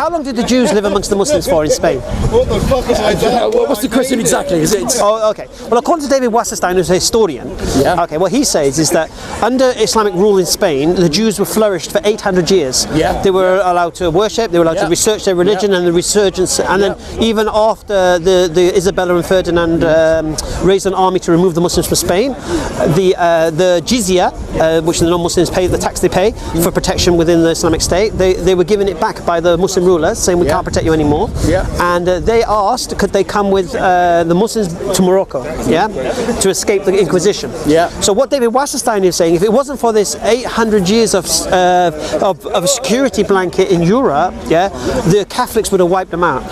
How long did the Jews live amongst the Muslims for in Spain? What the fuck is that? What's the question exactly? Is it? Oh, okay. Well, according to David Wasserstein, who's a historian, okay, what he says is that under Islamic rule in Spain, the Jews were flourished for 800 years. Yeah. They were allowed to worship, they were allowed to research their religion and the resurgence, and then even after the Isabella and Ferdinand raised an army to remove the Muslims from Spain, the jizya, which the non-Muslims pay, the tax they pay for protection within the Islamic State, they were given it back by the Muslim rulers, saying we can't protect you anymore. And they asked, could they come with the Muslims to Morocco, to escape the Inquisition. So what David Wasserstein is saying, if it wasn't for this 800 years of a security blanket in Europe, the Catholics would have wiped them out.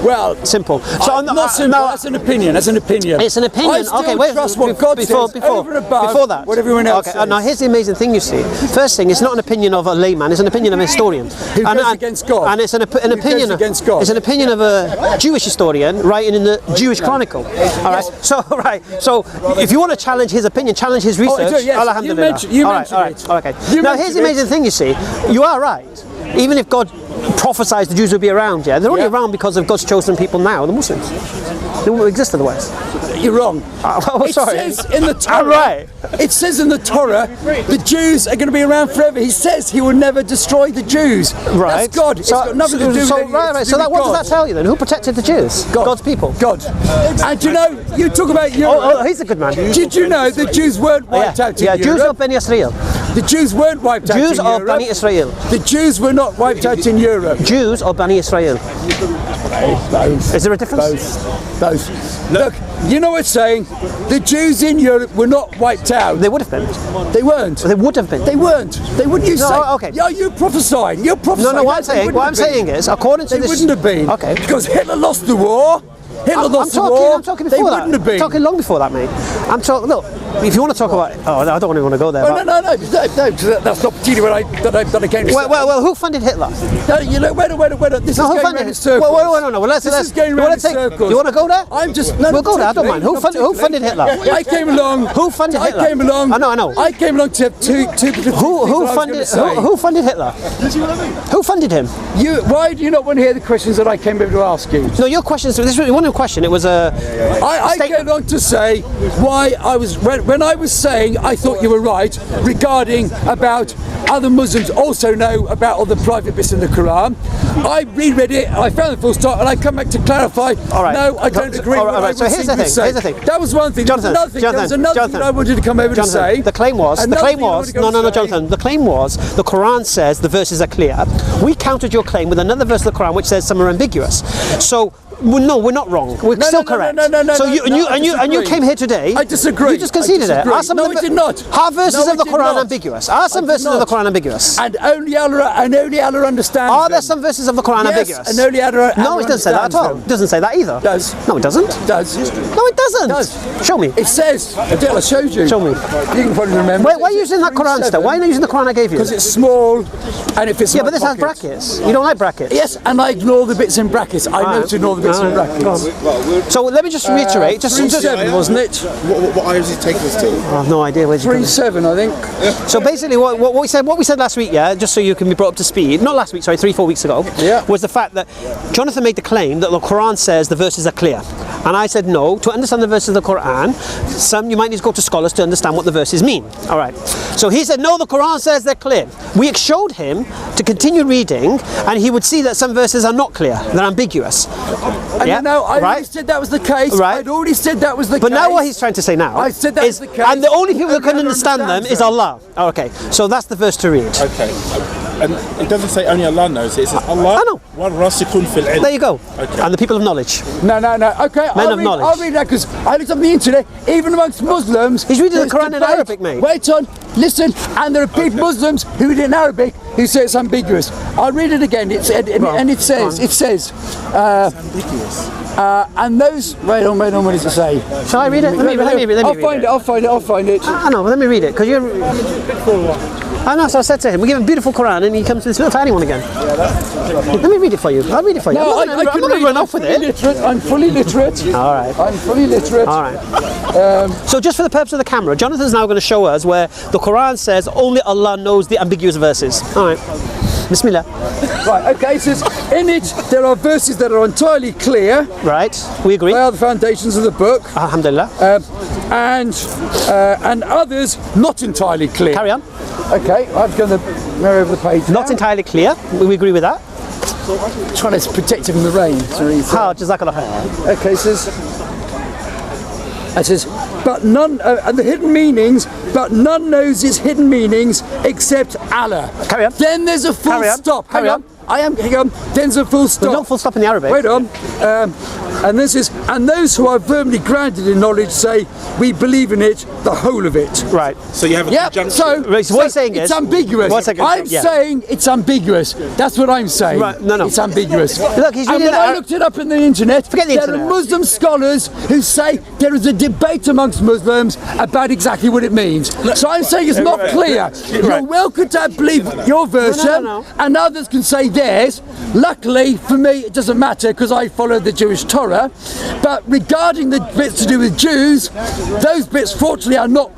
Well, simple. So that's an opinion. That's an opinion. It's an opinion. Okay, wait. Before that, what everyone else says. Now here's the amazing thing. You see, first thing, it's not an opinion of a layman. It's an opinion of a historian. Who goes against God. And it's an opinion against God. It's an opinion of a Jewish historian writing in the Jewish Chronicle. All right. So if you want to challenge his opinion, challenge his research. Alhamdulillah. You mentioned it. Okay. Now here's the amazing thing. You see, you are right. Even if God prophesied the Jews would be around, they're only around because of God's chosen people now, the Muslims. They wouldn't exist otherwise. You're wrong. It says in the Torah. It says in the Torah, the Jews are going to be around forever. He says he will never destroy the Jews. Right. That's God. It's got nothing to do with it. So what does that tell you then? Who protected the Jews? God. God's people. God. And you know, you talk about Europe. Oh, he's a good man. Did you know the Jews weren't wiped out in Europe? Jews of Bani Israel. The Jews weren't wiped out in Europe. Jews of Bani Israel. The Jews were not wiped out in Europe. Jews of Bani Israel. Both. Is there a difference? Both. Look, you know what it's saying? The Jews in Europe were not wiped out. They would have been. They weren't. They would have been. They weren't. They wouldn't. You say? Okay. Yeah, you're prophesying. You're prophesying. No. What I'm saying is, according to this, they wouldn't have been. Okay. Because Hitler lost the war. I'm talking before that. They wouldn't have been. I'm talking long before that, mate. I'm talking. Look, if you want to talk about, I don't even want to go there. Oh, no. That's not particularly what I came to say. Well, who funded Hitler? No, you know, wait. This is going round in circles. No. Let's going round in circles. You want to go there? We'll go there. I don't mind. Who funded Hitler? I came along. Who funded Hitler? I came along. I know. I came along to have two Who funded Hitler? Who funded him? Why do you not want to hear the questions that I came over to ask you? No, your questions. This was one question. It was I came on to say why I was when I was saying I thought you were right regarding about other Muslims also know about all the private bits in the Quran. I reread it, I found the full stop, and I come back to clarify. No, I don't agree. So here's the thing. That was one thing. Jonathan, there was another thing I wanted to come over to say. The claim was. Jonathan. The claim was the Quran says the verses are clear. We countered your claim with another verse of the Quran which says some are ambiguous. So. No, we're not wrong. We're still correct. No. So you came here today. I disagree. You just conceded it. I did not. Are verses of the Quran ambiguous? Are some verses of the Quran ambiguous? And only Allah understands. Are there some verses of the Quran ambiguous? And only Allah. No, it doesn't say that at all. It doesn't say that either. Does. No, it doesn't. Does. No, it doesn't. Show me. It says. I showed you. Show me. You can probably remember. Why are you using that Quran still? Why are you not using the Quran I gave you? Because it's small, and if it's but this has brackets. You don't like brackets. Yes, and I ignore the bits in brackets. I know to ignore the bits in brackets. So let me just reiterate. Just 3-7, wasn't it? What ayah is he taking us to? I have no idea. 3-7, I think. So basically, what we said last week, just so you can be brought up to speed. Not last week, sorry, 3-4 weeks ago. Was the fact that Jonathan made the claim that the Quran says the verses are clear, and I said no. To understand the verses of the Quran, you might need to go to scholars to understand what the verses mean. All right. So he said no. The Quran says they're clear. We showed him to continue reading, and he would see that some verses are not clear. They're ambiguous. I already said that was the case. Right. I'd already said that was the case. But now what he's trying to say now I said that was the case. And the only people that can understand them is Allah. Oh, okay, so that's the verse to read. Okay. And it doesn't say only Allah knows it. It says Allah. I know. There you go. Okay. And the people of knowledge. No. Okay. Men of knowledge. I'll read that because I looked on the internet. Even amongst Muslims, he's reading the Quran in Arabic, mate. Wait on. Listen. And there are big Muslims who read it in Arabic who say it's ambiguous. I'll read it again. It says. It's ambiguous. And those. Wait on. What does it say? Shall I read it? Let me read it. I'll find it. I know. But let me read it because you're. I know, so I said to him, we give him a beautiful Quran and he comes to this little tiny one again. Let me read it for you. I'll read it for you. No, I'm not going to run off with it. I'm fully literate. All right. I'm fully literate. All right. So just for the purpose of the camera, Jonathan's now going to show us where the Quran says only Allah knows the ambiguous verses. All right. Bismillah. Right, okay, it says, in it there are verses that are entirely clear. Right, we agree. They are the foundations of the book. Alhamdulillah. And others not entirely clear. Carry on. Okay, I'm going to mirror over the page. Not entirely clear. We agree with that. Trying to protect it from the rain. How? Jazakallah khair. Okay, it says, but none, and the hidden meanings, but none knows its hidden meanings except Allah. Carry on. Then there's a full stop. Carry on. Hang on. Then there's a full stop. There's no full stop in the Arabic. Wait on. And this is, and those who are firmly grounded in knowledge say, we believe in it, the whole of it. Right. So you have a conjunction. So what you're saying it's is ambiguous. I'm saying it's ambiguous. That's what I'm saying. Right. No. It's ambiguous. Look, he's And reading when I looked it up in the internet, Forget the there internet. are Muslim scholars who say there is a debate amongst Muslims about exactly what it means. So I'm saying it's not clear. You're welcome to believe your version, No. and others can say theirs. Luckily for me, it doesn't matter because I follow the Jewish Torah. But regarding the bits to do with Jews, those bits fortunately are not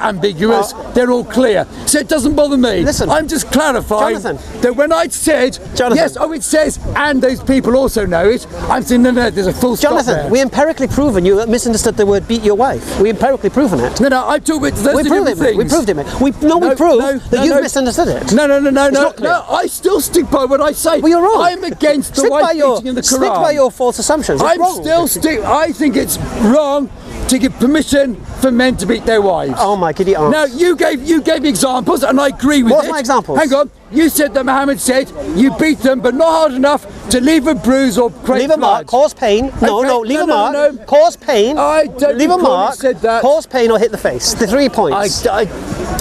ambiguous. They're all clear, so it doesn't bother me. Listen, I'm just clarifying Jonathan. that when I said yes, it says, and those people also know it. I'm saying no, there's a full stop Jonathan, there. we empirically proven you misunderstood the word beat your wife. We empirically proven it. No, I talk about those We proved it, mate. We proved it, mate. We proved that you've misunderstood it. No. I still stick by what I say. Well, you're wrong. I'm against the wife beating in the Quran. Stick by your false assumptions. It's wrong. I think it's wrong to give permission for men to beat their wives. Oh my giddy aunt. Now you gave me examples, and I agree with What's it. my examples? Hang on. You said that Muhammad said you beat them, but not hard enough to leave a bruise or create Leave a mark, cause pain. Leave a mark, cause pain. I don't leave a mark, said that. cause pain, or hit the face. The 3 points.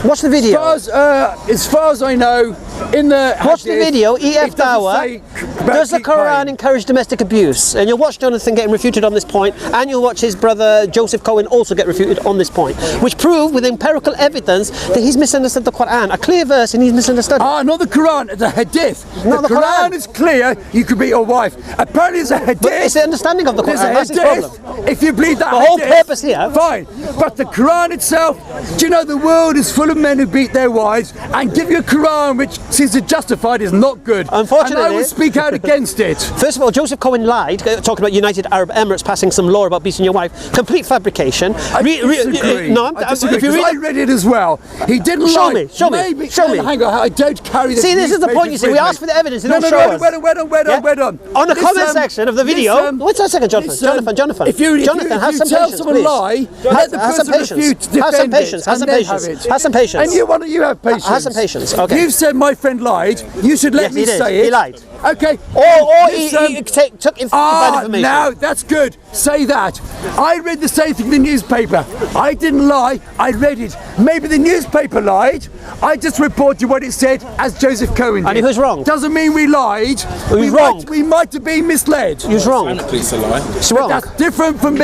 Watch the video. As far as I know, in the Watch the video. EFDawah. Does the Qur'an encourage domestic abuse? And you'll watch Jonathan getting refuted on this point, and you'll watch his brother Joseph Cohen also get refuted on this point, which prove with empirical evidence that he's misunderstood the Qur'an. A clear verse, and he's misunderstood it. Not the Quran, the hadith. Not the Quran. Is clear, you could beat your wife. Apparently it's a hadith. But it's the understanding of the Quran. That's his problem. If you believe that The whole purpose here. Fine. But the Quran itself, do you know the world is full of men who beat their wives, and give you a Quran which seems justified is not good. Unfortunately. And I would speak out against it. First of all, Joseph Cohen lied, talking about United Arab Emirates passing some law about beating your wife. Complete fabrication. I disagree. I disagree. If you read I read it as well. He didn't lie. Show me. Hang on, I don't carry the See, this is the point, you see. We asked for the evidence, they don't show us. Wait on. On the comment section of the video. Wait a second, Jonathan. Jonathan, if you have some tell patience, someone please. a lie, let the person refute to defend it. Have some patience. And you have patience. Have some patience. Okay. You've said my friend lied. You should let me say it. He lied. Okay. Or he took bad information. Now that's good. Say that. I read the same thing in the newspaper. I didn't lie. I read it. Maybe the newspaper lied. I just reported what it said as Joseph Cohen did. And he was wrong. Doesn't mean we lied. He was wrong. We might have been misled. He was wrong. It's a lie. It's wrong. That's different from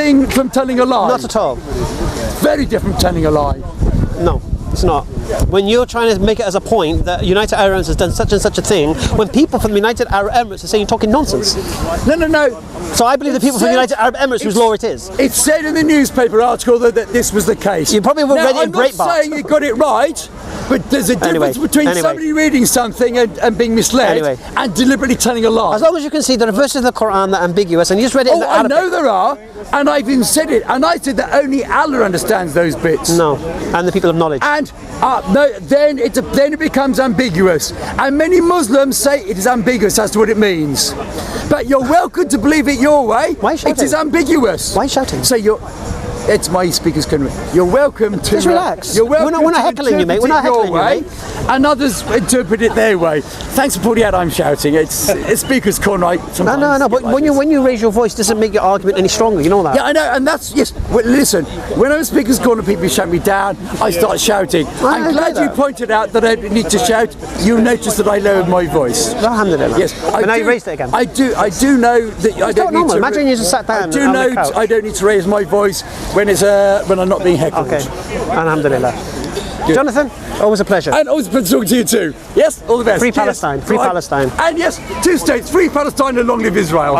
telling a lie. Not at all. Very different from telling a lie. No. It's not. When you're trying to make it as a point that United Arab Emirates has done such and such a thing, when people from the United Arab Emirates are saying you're talking nonsense. No. So I believe the people from the United Arab Emirates whose law it is. It said in the newspaper article that this was the case. You probably read it in Breitbart. I'm not saying you got it right, but there's a difference between somebody reading something and being misled and deliberately telling a lie. As long as you can see there are verses of the Quran that are ambiguous, and you just read it in the Arabic. I know there are, and I've even said it, and I said that only Allah understands those bits. No, and the people of knowledge. And then it becomes ambiguous, and many Muslims say it is ambiguous as to what it means. But you're welcome to believe it your way. Why shouting? It is ambiguous. Why shouting? So it's my speaker's country. You're welcome to. Just relax. You're welcome. We're not heckling you, mate. We're not heckling you, mate. And others interpret it their way. Thanks for pointing out I'm shouting. It's speaker's corner. No. But when you raise your voice, it doesn't make your argument any stronger. You know that. Yeah, I know, and that's yes. Well, listen, when I'm speaker's corner, people shout me down. I start shouting. I'm glad you pointed out that I don't need to shout. You'll notice that I lowered my voice. Alhamdulillah. Yes. But now you raised it again. I do know that I don't need to. Imagine you just sat down. I do know I don't need to raise my voice when I'm not being heckled. Okay. Alhamdulillah. Good. Jonathan, always a pleasure. And always a pleasure talking to you too. Yes, all the best. Free Palestine. Free Palestine. And yes, 2 states, free Palestine and long live Israel.